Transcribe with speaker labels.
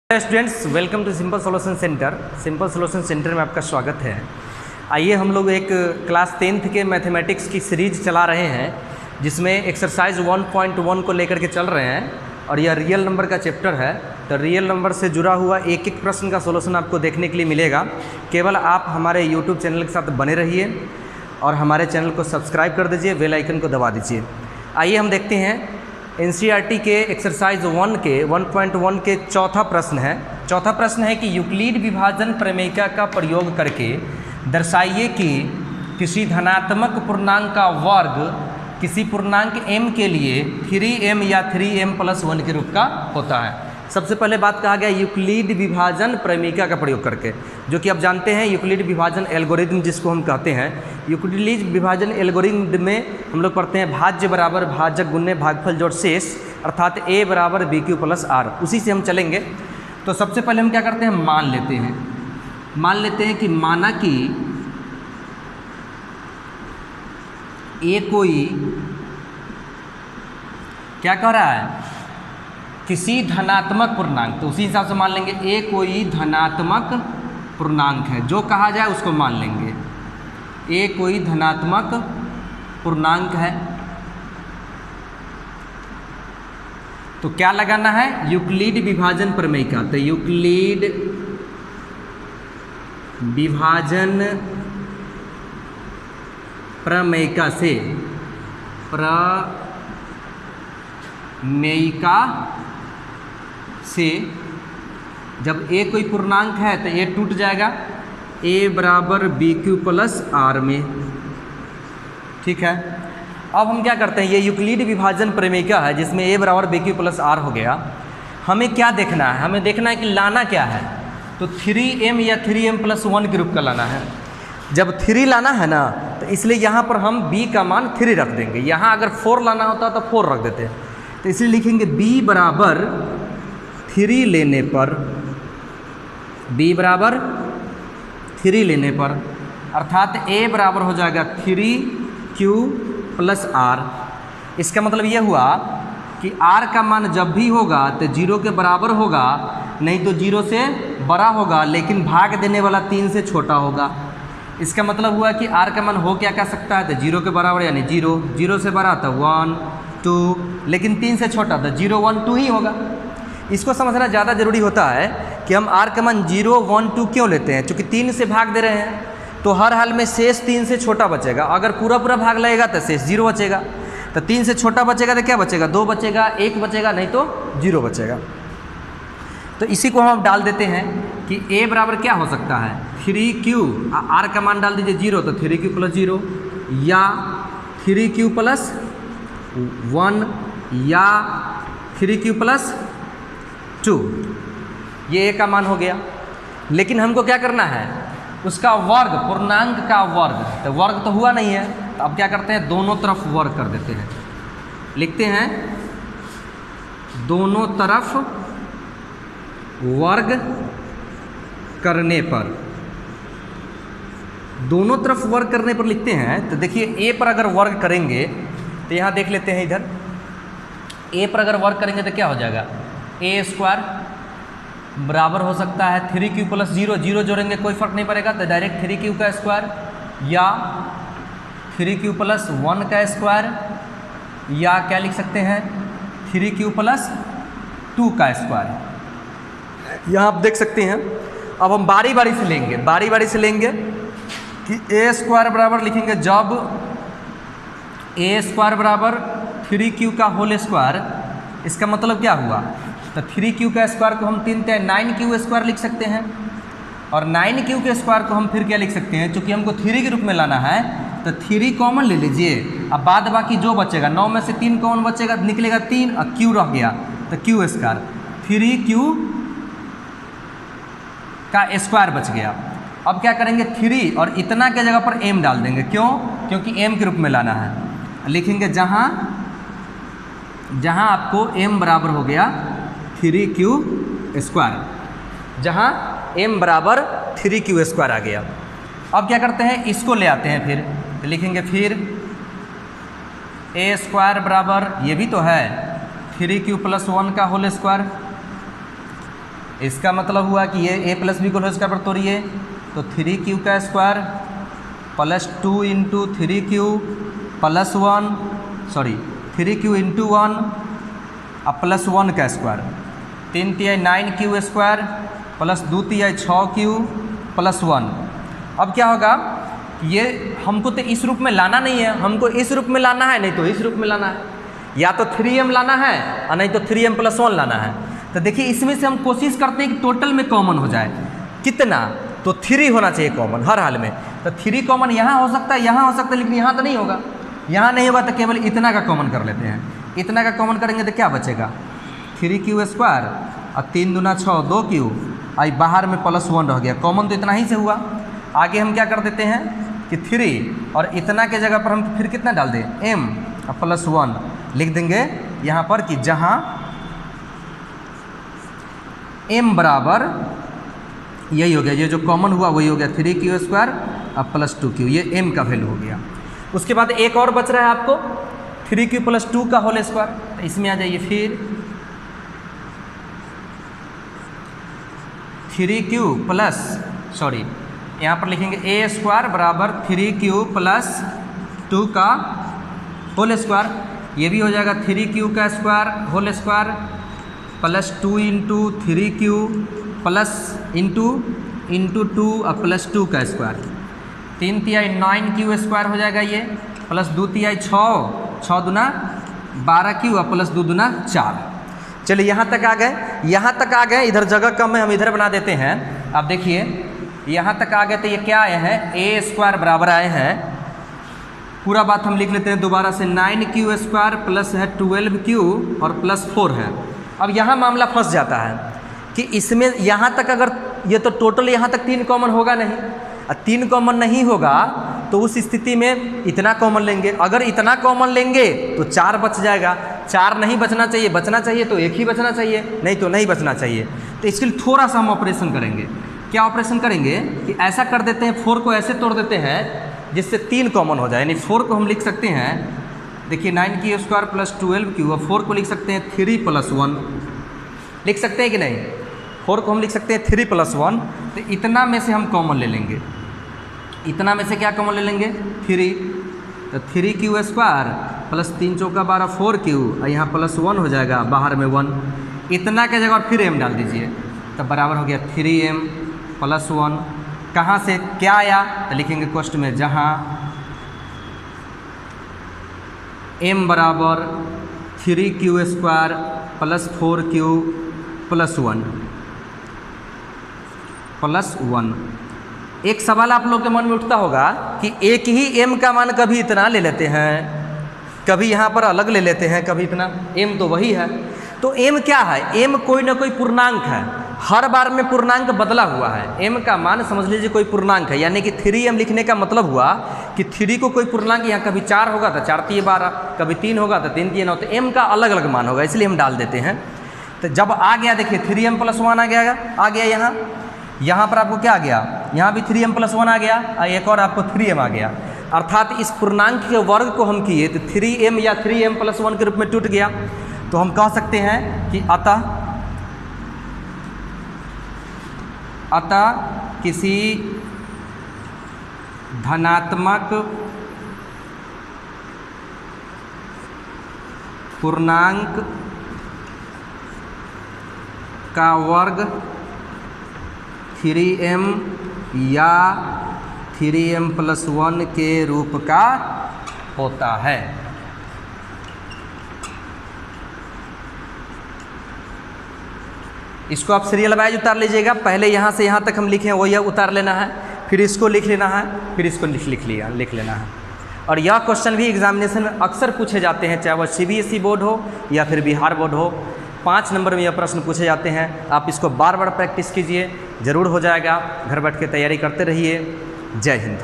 Speaker 1: Students, welcome to simple solution centre. Simple solution centre में आपका स्वागत है। आइए हम लोग एक क्लास 10th के मैथमेटिक्स की सीरीज चला रहे हैं जिसमें एक्सरसाइज 1.1 को लेकर के चल रहे हैं और यह रियल नंबर का चैप्टर है। तो रियल नंबर से जुड़ा हुआ एक एक प्रश्न का सॉल्यूशन आपको देखने के लिए मिलेगा। केवल आप हमारे यूट्यूब चैनल के साथ बने रहिए और हमारे चैनल को सब्सक्राइब कर दीजिए, बेल आइकन को दबा दीजिए। आइए हम देखते हैं एनसीईआरटी के एक्सरसाइज 1.1 के चौथा प्रश्न है। चौथा प्रश्न है कि यूक्लिड विभाजन प्रमेयिका का प्रयोग करके दर्शाइए कि किसी धनात्मक पूर्णांक का वर्ग किसी पूर्णांक m के लिए 3m या 3m+1 के रूप का होता है। सबसे पहले बात कहा गया यूक्लिड विभाजन प्रमेयिका का प्रयोग करके, जो कि आप जानते हैं यूक्लिड विभाजन एल्गोरिथम जिसको हम कहते हैं। यूक्लिड विभाजन एल्गोरिथम में हम लोग पढ़ते हैं भाज्य बराबर भाजक गुण्य भागफल जोड़ शेष, अर्थात a बराबर bq+r। उसी से हम चलेंगे। तो सबसे पहले हम क्या करते हैं, मान लेते हैं कि माना कि a कोई क्या कह रहा है, किसी धनात्मक पूर्णांक। तो उसी हिसाब से मान लेंगे a कोई धनात्मक पूर्णांक है, जो कहा जाए उसको मान लेंगे। a कोई धनात्मक पूर्णांक है तो क्या लगाना है, यूक्लिड विभाजन प्रमेयिका। तो यूक्लिड विभाजन प्रमेयिका से जब a कोई पूर्णांक है तो a टूट जाएगा a बराबर bq+r में। ठीक है, अब हम क्या करते हैं, ये यूक्लिड विभाजन प्रमेयिका है जिसमें a बराबर bq+r हो गया। हमें क्या देखना है, हमें देखना है कि लाना क्या है। तो 3m या 3m+1 के रूप का लाना है। जब 3 लाना है ना, तो इसलिए यहाँ पर हम b का मान 3 रख देंगे। यहाँ अगर 4 लाना होता तो 4 रख देते, तो इसलिए लिखेंगे b बराबर 3 लेने पर, अर्थात a बराबर हो जाएगा 3q+r। इसका मतलब ये हुआ कि r का मान जब भी होगा तो 0 के बराबर होगा, नहीं तो 0 से बड़ा होगा, लेकिन भाग देने वाला 3 से छोटा होगा। इसका मतलब हुआ कि r का मान हो क्या कर सकता है, तो 0 के बराबर यानी 0, 0 से बड़ा तो 1 2, लेकिन 3 से छोटा तो 0 1 2 ही होगा। इसको समझना ज़्यादा ज़रूरी होता है कि हम r का मान 0 1 2 क्यों लेते हैं, क्योंकि 3 से भाग दे रहे हैं तो हर हाल में शेष 3 से छोटा बचेगा। अगर पूरा भाग लगेगा तो शेष 0 बचेगा, तो 3 से छोटा बचेगा तो क्या बचेगा, 2 बचेगा, 1 बचेगा, नहीं तो 0 बचेगा। तो इसी को हम डाल देते हैं कि a बराबर क्या हो सकता है, 3q, r का मान डाल दीजिए 0 तो 3q+0 या 3q+1 या 3q+2, ये a का मान हो गया। लेकिन हमको क्या करना है, उसका वर्ग, पूर्णांक का वर्ग। तो वर्ग तो हुआ नहीं है, तो अब क्या करते हैं, दोनों तरफ वर्ग कर देते हैं। लिखते हैं दोनों तरफ वर्ग करने पर, दोनों तरफ वर्ग करने पर लिखते हैं। तो देखिए a पर अगर वर्ग करेंगे तो यहाँ देख लेते हैं, इधर a पर अगर वर्ग करेंगे तो क्या हो जाएगा, a² बराबर हो सकता है 3q+0, 0 जोड़ेंगे कोई फर्क नहीं पड़ेगा, तो डायरेक्ट 3q का स्क्वायर या 3q+1 का स्क्वायर, या क्या लिख सकते हैं 3q+2 का स्क्वायर। यहाँ आप देख सकते हैं। अब हम बारी बारी से लेंगे कि a² बराबर लिखेंगे, जब a² बराबर 3q का होल स्क्वायर। इसका मतलब क्या हुआ, तो 3q का स्क्वायर को हम 9q² लिख सकते हैं, और 9q के स्क्वायर को हम फिर क्या लिख सकते हैं, चूँकि हमको 3 के रूप में लाना है तो 3 कॉमन ले लीजिए। अब बाद बाकी जो बचेगा, 9 में से 3 कॉमन बचेगा, निकलेगा 3 और q रह गया, तो q² 3q का स्क्वायर बच गया। अब क्या करेंगे, 3 और इतना के जगह पर m डाल देंगे। क्यों, क्योंकि m के रूप में लाना है। लिखेंगे जहाँ आपको m बराबर हो गया 3q², जहाँ m बराबर 3q² आ गया। अब क्या करते हैं, इसको ले आते हैं, फिर लिखेंगे फिर a² बराबर, ये भी तो है 3q+1 का होल स्क्वायर, इसका मतलब हुआ कि ये a प्लस बी को होल स्क्वायर पर तोड़िए तो 3q का square plus 2 into 3q plus 1 sorry 3q into 1 अब प्लस 1 का स्क्वायर 3 तिहाई 9q स्क्वायर प्लस 2 तिहाई 6q प्लस 1। अब क्या होगा, ये हमको तो इस रूप में लाना नहीं है, हमको इस रूप में लाना है, नहीं तो इस रूप में लाना है, या तो 3m लाना है और नहीं तो 3m प्लस 1 लाना है। तो देखिए इसमें से हम कोशिश करते हैं कि टोटल में कॉमन हो जाए। कितना, तो 3 होना चाहिए कॉमन हर हाल में। तो 3 कॉमन यहाँ हो सकता है, यहाँ हो सकता है, लेकिन यहाँ तो नहीं होगा। यहाँ नहीं होगा तो केवल इतना का कॉमन कर लेते हैं। इतना का कॉमन करेंगे तो क्या बचेगा, 3q स्क्वायर और 3 दूना 6 2q, आई बाहर में प्लस 1 रह गया। कॉमन तो इतना ही से हुआ। आगे हम क्या कर देते हैं कि 3 और इतना के जगह पर हम फिर कितना डाल दें, m और प्लस 1 लिख देंगे यहाँ पर कि जहाँ m बराबर यही हो गया, ये जो कॉमन हुआ वही हो गया 3q स्क्वायर और प्लस 2q, ये m का वैल्यू हो गया। उसके बाद एक और बच रहा है आपको 3q प्लस 2 का होल स्क्वायर। तो इसमें आ जाइए फिर 3q प्लस सॉरी यहाँ पर लिखेंगे a स्क्वायर बराबर 3q प्लस 2 का होल स्क्वायर। ये भी हो जाएगा 3q का square whole square plus 2 into 3q plus into 2 और प्लस 2 का स्क्वायर। 3 तिहाई 9q स्क्वायर हो जाएगा ये, प्लस 2 तिहाई 6 दूना 12q और प्लस 2 दूना 4। चलिए यहाँ तक आ गए, यहाँ तक आ गए। इधर जगह कम है, हम इधर बना देते हैं। अब देखिए यहाँ तक आ गए तो ये क्या आए हैं, a स्क्वायर बराबर आए हैं, पूरा बात हम लिख लेते हैं दोबारा से, 9q स्क्वायर प्लस है 12q और प्लस 4 है। अब यहाँ मामला फंस जाता है कि इसमें यहाँ तक अगर ये तो टोटल यहाँ तक 3 कॉमन होगा नहीं, और 3 कॉमन नहीं होगा तो उस स्थिति में इतना कॉमन लेंगे। अगर इतना कॉमन लेंगे तो 4 बच जाएगा। 4 नहीं बचना चाहिए, बचना चाहिए तो 1 ही बचना चाहिए, नहीं तो नहीं बचना चाहिए। तो इसके लिए थोड़ा सा हम ऑपरेशन करेंगे। क्या ऑपरेशन करेंगे कि ऐसा कर देते हैं, 4 को ऐसे तोड़ देते हैं जिससे 3 कॉमन हो जाए। यानी 4 को हम लिख सकते हैं, देखिए 9q स्क्वायर प्लस 12q, और 4 को लिख सकते हैं 3 प्लस 1, लिख सकते हैं कि नहीं। 4 को हम लिख सकते हैं 3 प्लस 1। तो इतना में से हम कॉमन ले लेंगे, इतना में से क्या कॉमन ले लेंगे, 3। तो 3q स्क्वायर प्लस 3 चौका 12 4q, और यहाँ प्लस 1 हो जाएगा, बाहर में 1। इतना के जगह फिर m डाल दीजिए, तब बराबर हो गया 3m प्लस 1। कहाँ से क्या आया, तो लिखेंगे क्वेश्चन में, जहाँ m बराबर 3q square plus 4q plus 1। एक सवाल आप लोग के मन में उठता होगा कि एक ही m का मान कभी इतना ले लेते हैं, कभी यहाँ पर अलग ले लेते हैं, कभी इतना। m तो वही है। तो m क्या है, m कोई ना कोई पूर्णांक है, हर बार में पूर्णांक बदला हुआ है। m का मान समझ लीजिए कोई पूर्णांक है, यानी कि 3m लिखने का मतलब हुआ कि 3 को कोई पूर्णांक, यहाँ कभी 4 होगा तो 4 तिये 12, कभी 3 होगा तो 3 तिये 9, तो m का अलग अलग मान होगा, इसलिए हम डाल देते हैं। तो जब आ गया, देखिए 3m प्लस 1 आ गया यहाँ पर आपको क्या आ गया, यहाँ भी 3m प्लस 1 आ गया, एक और आपको 3m आ गया। अर्थात इस पूर्णांक के वर्ग को हम किए तो 3m या 3m प्लस 1 के रूप में टूट गया। तो हम कह सकते हैं कि अतः किसी धनात्मक पूर्णांक का वर्ग 3m या 3m प्लस 1 के रूप का होता है। इसको आप सीरियल वाइज उतार लीजिएगा। पहले यहाँ से यहाँ तक हम लिखे हैं वो यह उतार लेना है, फिर इसको लिख लेना है, फिर इसको लिख लेना है। और यह क्वेश्चन भी एग्जामिनेशन में अक्सर पूछे जाते हैं, चाहे वह CBSE बोर्ड हो या फिर बिहार बोर्ड हो। 5 नंबर में यह प्रश्न पूछे जाते हैं। आप इसको बार बार प्रैक्टिस कीजिए, ज़रूर हो जाएगा। घर बैठ के तैयारी करते रहिए। जय हिंद।